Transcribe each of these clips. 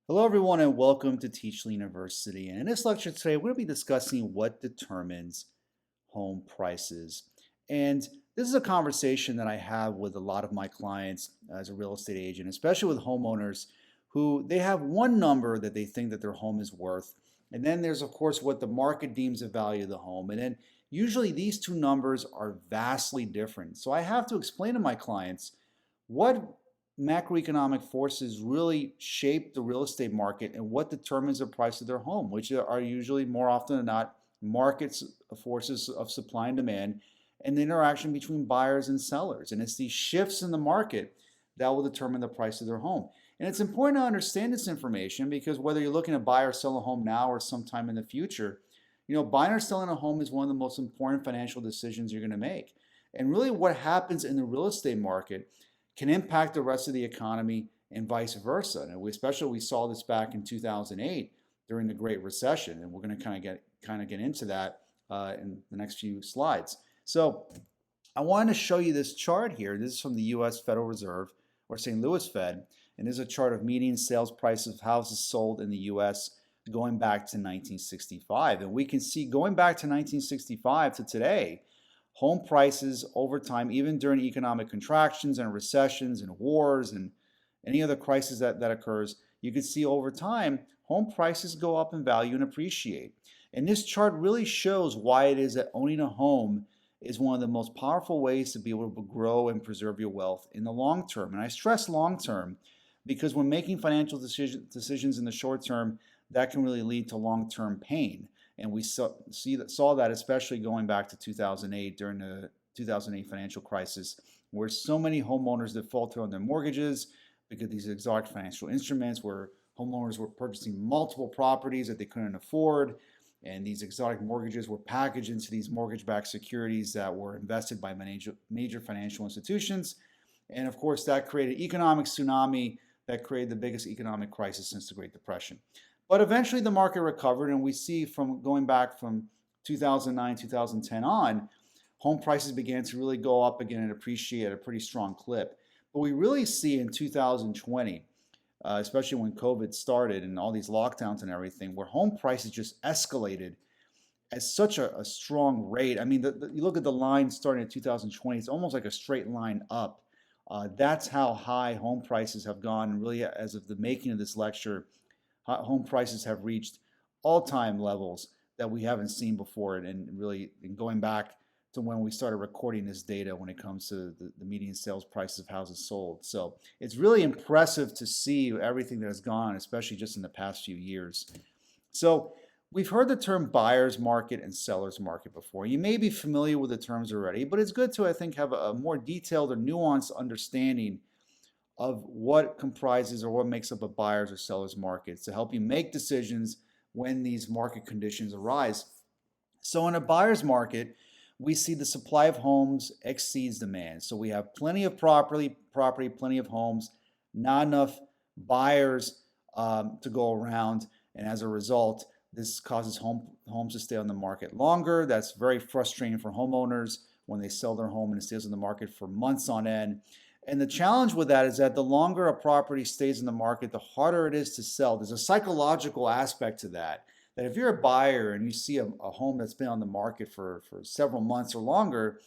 Hello, everyone, and welcome to Teachly University. And in this lecture today, we're going to be discussing what determines home prices. And this is a conversation that I have with a lot of my clients as a real estate agent, especially with homeowners who they have one number that they think that their home is worth. And then there's, of course, what the market deems the value of the home. And then usually these two numbers are vastly different. So I have to explain to my clients what macroeconomic forces really shape the real estate market and what determines the price of their home, which are usually more often than not markets forces of supply and demand and the interaction between buyers and sellers. And it's these shifts in the market that will determine the price of their home. And it's important to understand this information because whether you're looking to buy or sell a home now or sometime in the future, buying or selling a home is one of the most important financial decisions you're going to make. And really what happens in the real estate market can impact the rest of the economy and vice versa. And we saw this back in 2008 during the Great Recession, and we're going to kind of get into that in the next few slides. So I wanted to show you this chart here. This is from the U.S. Federal Reserve, or St. Louis Fed, and this is a chart of median sales prices of houses sold in the U.S. going back to 1965. And we can see going back to 1965 to today, home prices over time, even during economic contractions and recessions and wars and any other crisis that occurs, you can see over time, home prices go up in value and appreciate. And this chart really shows why it is that owning a home is one of the most powerful ways to be able to grow and preserve your wealth in the long term. And I stress long term because when making financial decisions in the short term, that can really lead to long-term pain. And we saw that especially going back to 2008 during the 2008 financial crisis, where so many homeowners defaulted on their mortgages because of these exotic financial instruments where homeowners were purchasing multiple properties that they couldn't afford. And these exotic mortgages were packaged into these mortgage-backed securities that were invested by major financial institutions. And of course, that created an economic tsunami that created the biggest economic crisis since the Great Depression. But eventually the market recovered, and we see from going back from 2009, 2010 on, home prices began to really go up again and appreciate at a pretty strong clip. But we really see in 2020, especially when COVID started and all these lockdowns and everything, where home prices just escalated at such a strong rate. I mean, you look at the line starting in 2020, it's almost like a straight line up. That's how high home prices have gone. And really, as of the making of this lecture, home prices have reached all-time levels that we haven't seen before, and really going back to when we started recording this data when it comes to the median sales prices of houses sold. So it's really impressive to see everything that has gone, especially just in the past few years. So we've heard the term buyer's market and seller's market before. You may be familiar with the terms already, but it's good to, I think, have a more detailed or nuanced understanding of what comprises or what makes up a buyer's or seller's market to help you make decisions when these market conditions arise. So in a buyer's market, we see the supply of homes exceeds demand. So we have plenty of property, plenty of homes, not enough buyers to go around. And as a result, this causes homes to stay on the market longer. That's very frustrating for homeowners when they sell their home and it stays on the market for months on end. And the challenge with that is that the longer a property stays in the market, the harder it is to sell. There's a psychological aspect to that if you're a buyer and you see a home that's been on the market for several months or longer,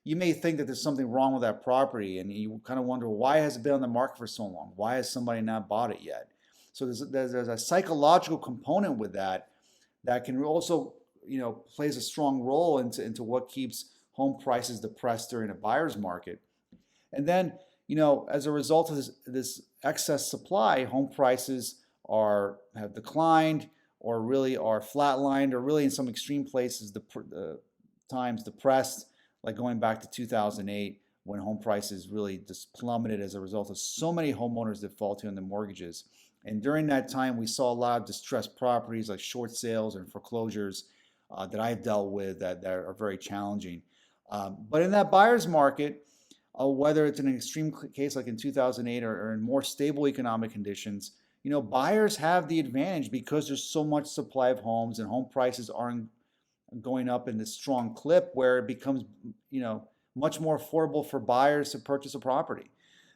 you may think that there's something wrong with that property, and you kind of wonder, why has it been on the market for so long? Why has somebody not bought it yet? So there's a psychological component with that can also, plays a strong role into what keeps home prices depressed during a buyer's market. And then, as a result of this excess supply, home prices have declined, or really are flatlined, or really in some extreme places, times depressed, like going back to 2008 when home prices really just plummeted as a result of so many homeowners defaulting on their mortgages. And during that time, we saw a lot of distressed properties like short sales and foreclosures that I've dealt with that are very challenging. But in that buyer's market, whether it's in an extreme case like in 2008 or in more stable economic conditions, buyers have the advantage because there's so much supply of homes and home prices aren't going up in this strong clip where it becomes, much more affordable for buyers to purchase a property.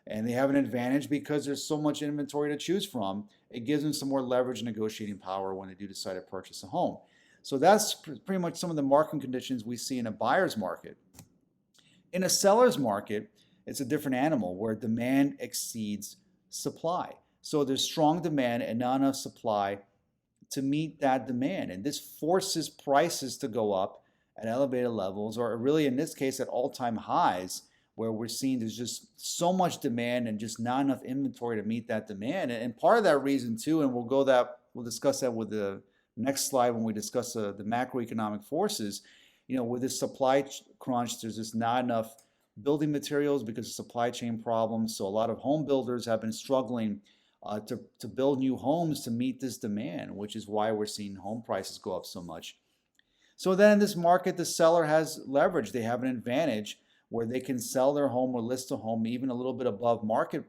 And they have an advantage because there's so much inventory to choose from. It gives them some more leverage and negotiating power when they do decide to purchase a home. So that's pretty much some of the market conditions we see in a buyer's market. In a seller's market, it's a different animal where demand exceeds supply. So there's strong demand and not enough supply to meet that demand. And this forces prices to go up at elevated levels, or really in this case at all-time highs, where we're seeing there's just so much demand and just not enough inventory to meet that demand. And part of that reason too, and we'll discuss that with the next slide when we discuss the macroeconomic forces. With this supply crunch, there's just not enough building materials because of supply chain problems. So a lot of home builders have been struggling to build new homes to meet this demand, which is why we're seeing home prices go up so much. So then in this market, the seller has leverage. They have an advantage where they can sell their home or list a home even a little bit above market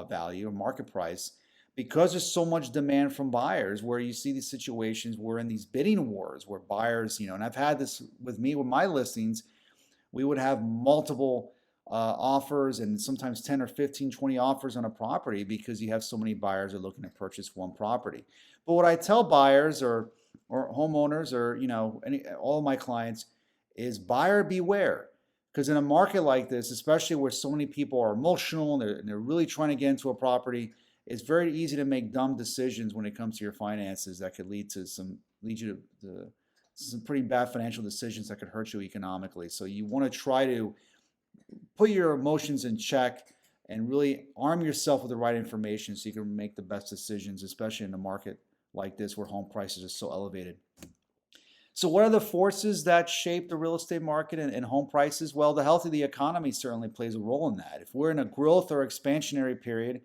value or market price because there's so much demand from buyers, where you see these situations where in these bidding wars where buyers, and I've had this with my listings, we would have multiple offers and sometimes 10 or 15, 20 offers on a property because you have so many buyers are looking to purchase one property. But what I tell buyers or homeowners or all of my clients is buyer beware. Because in a market like this, especially where so many people are emotional and they're really trying to get into a property, it's very easy to make dumb decisions when it comes to your finances that could lead you to some pretty bad financial decisions that could hurt you economically. So you want to try to put your emotions in check and really arm yourself with the right information so you can make the best decisions, especially in a market like this where home prices are so elevated. So what are the forces that shape the real estate market and home prices? Well, the health of the economy certainly plays a role in that. If we're in a growth or expansionary period,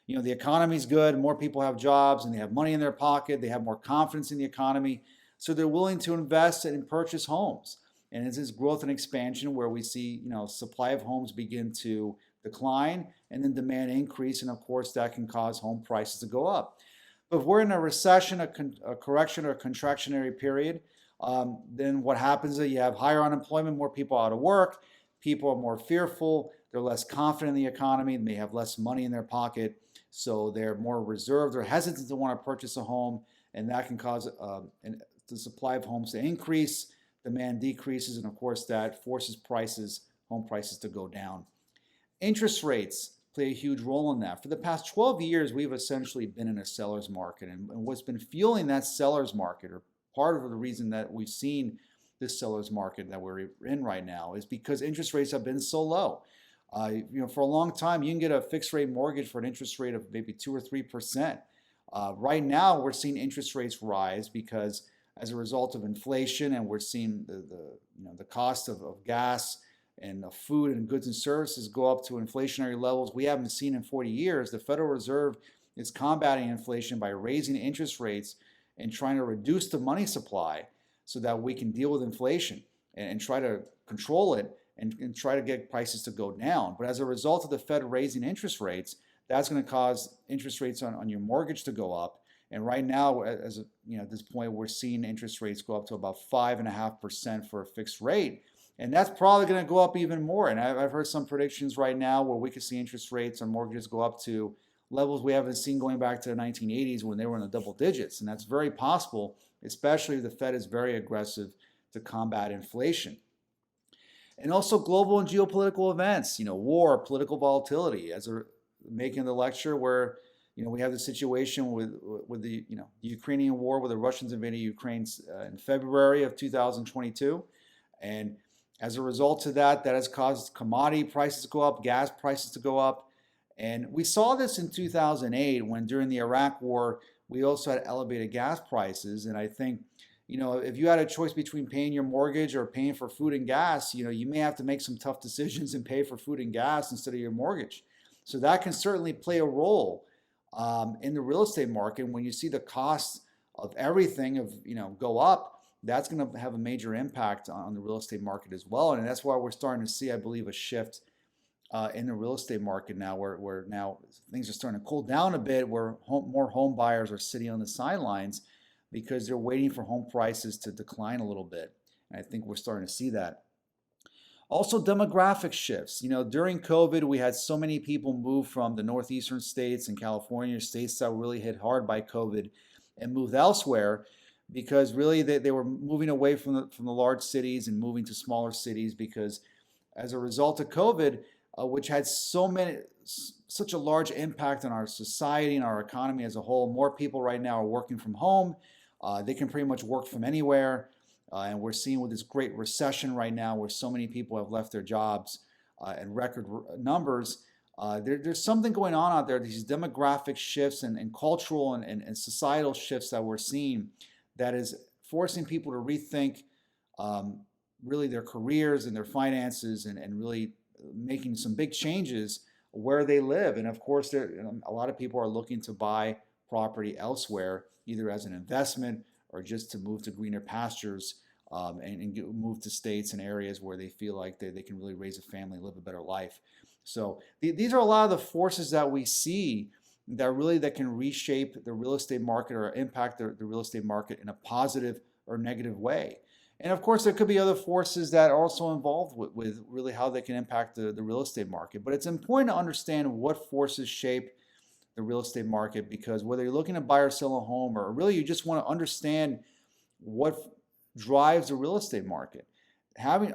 the economy's good, more people have jobs and they have money in their pocket, they have more confidence in the economy, so they're willing to invest and purchase homes. And it's this growth and expansion where we see, supply of homes begin to decline and then demand increase, and of course that can cause home prices to go up. But if we're in a recession, a correction or a contractionary period, then what happens is that you have higher unemployment, more people out of work, people are more fearful, they're less confident in the economy, and they have less money in their pocket, so they're more reserved, they're hesitant to want to purchase a home, and that can cause the supply of homes to increase, demand decreases, and of course that forces home prices to go down. Interest rates play a huge role in that. For the past 12 years, we've essentially been in a seller's market, and what's been fueling that seller's market, or part of the reason that we've seen this seller's market that we're in right now, is because interest rates have been so low. For a long time, you can get a fixed rate mortgage for an interest rate of maybe 2 or 3%. Right now, we're seeing interest rates rise because as a result of inflation, and we're seeing the cost of gas and of food and goods and services go up to inflationary levels we haven't seen in 40 years. The Federal Reserve is combating inflation by raising interest rates and trying to reduce the money supply so that we can deal with inflation and try to control it and try to get prices to go down. But as a result of the Fed raising interest rates, that's going to cause interest rates on your mortgage to go up. And right now, at this point, we're seeing interest rates go up to about 5.5% for a fixed rate. And that's probably going to go up even more. And I've heard some predictions right now where we could see interest rates on mortgages go up to levels we haven't seen going back to the 1980s when they were in the double digits. And that's very possible, especially if the Fed is very aggressive to combat inflation. And also global and geopolitical events, war, political volatility. As we're making the lecture where we have the situation with the Ukrainian war, where the Russians invaded Ukraine in February of 2022, and as a result of that has caused commodity prices to go up, gas prices to go up, and we saw this in 2008 when during the Iraq War we also had elevated gas prices. And I think if you had a choice between paying your mortgage or paying for food and gas, you may have to make some tough decisions and pay for food and gas instead of your mortgage. So that can certainly play a role in the real estate market. When you see the cost of everything go up, that's going to have a major impact on the real estate market as well. And that's why we're starting to see, I believe, a shift in the real estate market now, where now things are starting to cool down a bit, where more home buyers are sitting on the sidelines because they're waiting for home prices to decline a little bit. And I think we're starting to see that. Also, demographic shifts. During COVID, we had so many people move from the northeastern states and California, states that were really hit hard by COVID, and moved elsewhere because really they were moving away from the large cities and moving to smaller cities because as a result of COVID, which had such a large impact on our society and our economy as a whole. More people right now are working from home. They can pretty much work from anywhere. And we're seeing with this great recession right now where so many people have left their jobs in record numbers. There's something going on out there, these demographic shifts and cultural and societal shifts that we're seeing that is forcing people to rethink really their careers and their finances and really making some big changes where they live. And of course, a lot of people are looking to buy property elsewhere, either as an investment or just to move to greener pastures and move to states and areas where they feel like they can really raise a family and live a better life. So these are a lot of the forces that we see that can reshape the real estate market or impact the real estate market in a positive or negative way. And of course, there could be other forces that are also involved with really how they can impact the real estate market. But it's important to understand what forces shape the real estate market, because whether you're looking to buy or sell a home, or really you just want to understand what drives the real estate market,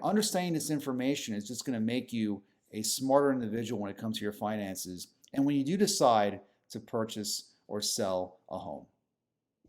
understanding this information is just going to make you a smarter individual when it comes to your finances and when you do decide to purchase or sell a home.